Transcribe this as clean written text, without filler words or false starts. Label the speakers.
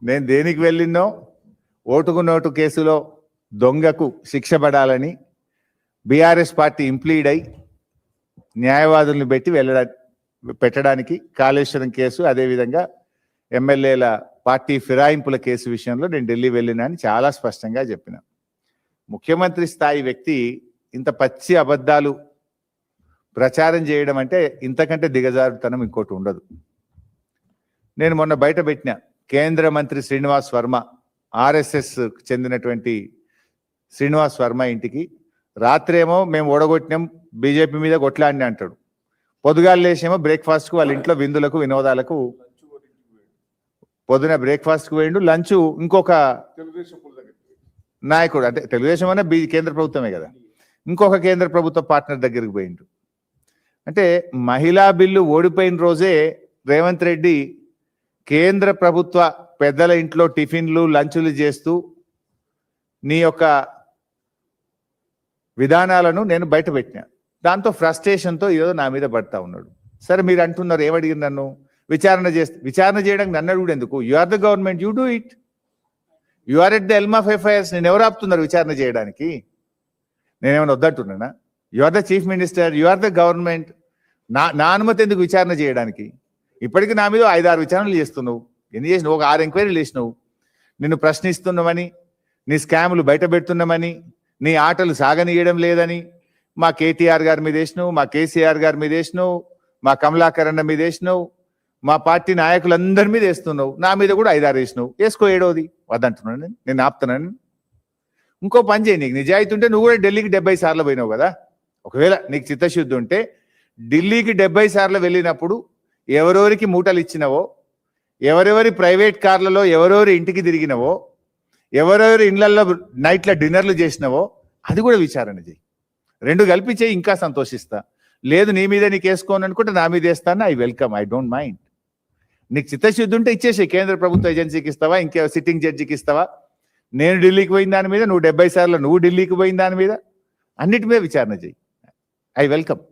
Speaker 1: నేను దేనికి వెళ్ళినో ఓటుకు నోటు కేసులో దొంగకు శిక్ష పడాలని బీఆర్ఎస్ పార్టీ ఇంప్లీడ్ అయి న్యాయవాదుల్ని పెట్టి పెట్టడానికి కాళేశ్వరం కేసు, అదేవిధంగా ఎమ్మెల్యేల పార్టీ ఫిరాయింపుల కేసు విషయంలో నేను ఢిల్లీ వెళ్ళినా అని చాలా స్పష్టంగా చెప్పిన. ముఖ్యమంత్రి స్థాయి వ్యక్తి ఇంత పచ్చి అబద్ధాలు ప్రచారం చేయడం అంటే ఇంతకంటే దిగజారుతనం ఇంకోటి ఉండదు. నేను మొన్న బయట పెట్టిన కేంద్ర మంత్రి శ్రీనివాస్ వర్మ, ఆర్ఎస్ఎస్ చెందినటువంటి శ్రీనివాస్ వర్మ ఇంటికి రాత్రేమో మేము ఓడగొట్టినాం, బీజేపీ మీద కొట్లాడిని అంటాడు. పొద్దుగాలు లేచేమో బ్రేక్ఫాస్ట్కు వాళ్ళ ఇంట్లో విందులకు వినోదాలకు, పొద్దున బ్రేక్ఫాస్ట్కు పోయిండు, లంచ్ ఇంకొక నాయకుడు అంటే తెలుగుదేశం అనే కేంద్ర ప్రభుత్వమే కదా, ఇంకొక కేంద్ర ప్రభుత్వ పార్ట్నర్ దగ్గరికి పోయిండు. అంటే మహిళా బిల్లు ఓడిపోయిన రోజే రేవంత్ రెడ్డి కేంద్ర ప్రభుత్వ పెద్దల ఇంట్లో టిఫిన్లు లంచులు చేస్తూ నీ యొక్క విధానాలను నేను బయట పెట్టినా. దాంతో ఫ్రస్ట్రేషన్తో ఏదో నా మీద పడతా ఉన్నాడు. సరే మీరు అంటున్నారు, ఏమడిగింది నన్ను విచారణ చేయడానికి నన్ను అడుగుడు ఎందుకు? You are the government, you do it. You are at the helm of FIRs. నేను ఎవరు ఆపుతున్నారు విచారణ చేయడానికి? నేనేమైనా వద్దంటున్నానా? You are the chief minister, you are the government. నా అనుమతి ఎందుకు విచారణ చేయడానికి? ఇప్పటికీ నా మీద 5-6 విచారణలు చేస్తున్నావు. ఎన్ని చేసినావు? ఒక 6 ఎంక్వైరీలు చేసినావు. నిన్ను ప్రశ్నిస్తున్నామని, నీ స్కాములు బయట పెడుతున్నామని, నీ ఆటలు సాగనీయడం లేదని మా కేటీఆర్ గారి మీద వేసినావు, మా కేసీఆర్ గారి మీద వేసినావు, మా కమలాకర్ అన్న మీద వేసినావు, మా పార్టీ నాయకులందరి మీద వేస్తున్నావు. నా మీద కూడా 5-6 వేసినావు. వేసుకో, ఏడోది వద్దంటున్నాను. నేను ఆపుతున్నాను. ఇంకో పని చేయి, నీకు నిజాయితీ ఉంటే నువ్వు కూడా ఢిల్లీకి 70 సార్లు పోయినావు కదా. ఒకవేళ నీకు చిత్తశుద్ధి ఉంటే ఢిల్లీకి 70 సార్లు వెళ్ళినప్పుడు ఎవరెవరికి మూటలు ఇచ్చినవో, ఎవరెవరి ప్రైవేట్ కార్లలో ఎవరెవరి ఇంటికి తిరిగినవో, ఎవరెవరి ఇళ్లలో నైట్ల డిన్నర్లు చేసినవో అది కూడా విచారణ చేయి. 2 కలిపి చేయి, ఇంకా సంతోషిస్తా. లేదు నీ మీద నీకు వేసుకోను అనుకుంటే నా మీద వేస్తాను. I welcome, I don't mind. నీకు చిత్తశుద్ధి ఉంటే ఇచ్చేసి కేంద్ర ప్రభుత్వ ఏజెన్సీకి ఇస్తావా, ఇంకే సిట్టింగ్ జడ్జికి ఇస్తావా? నేను ఢిల్లీకి పోయిన దాని మీద, నువ్వు 70 సార్లు నువ్వు ఢిల్లీకి పోయిన దాని మీద, అన్నిటి మీద విచారణ చేయి. I welcome.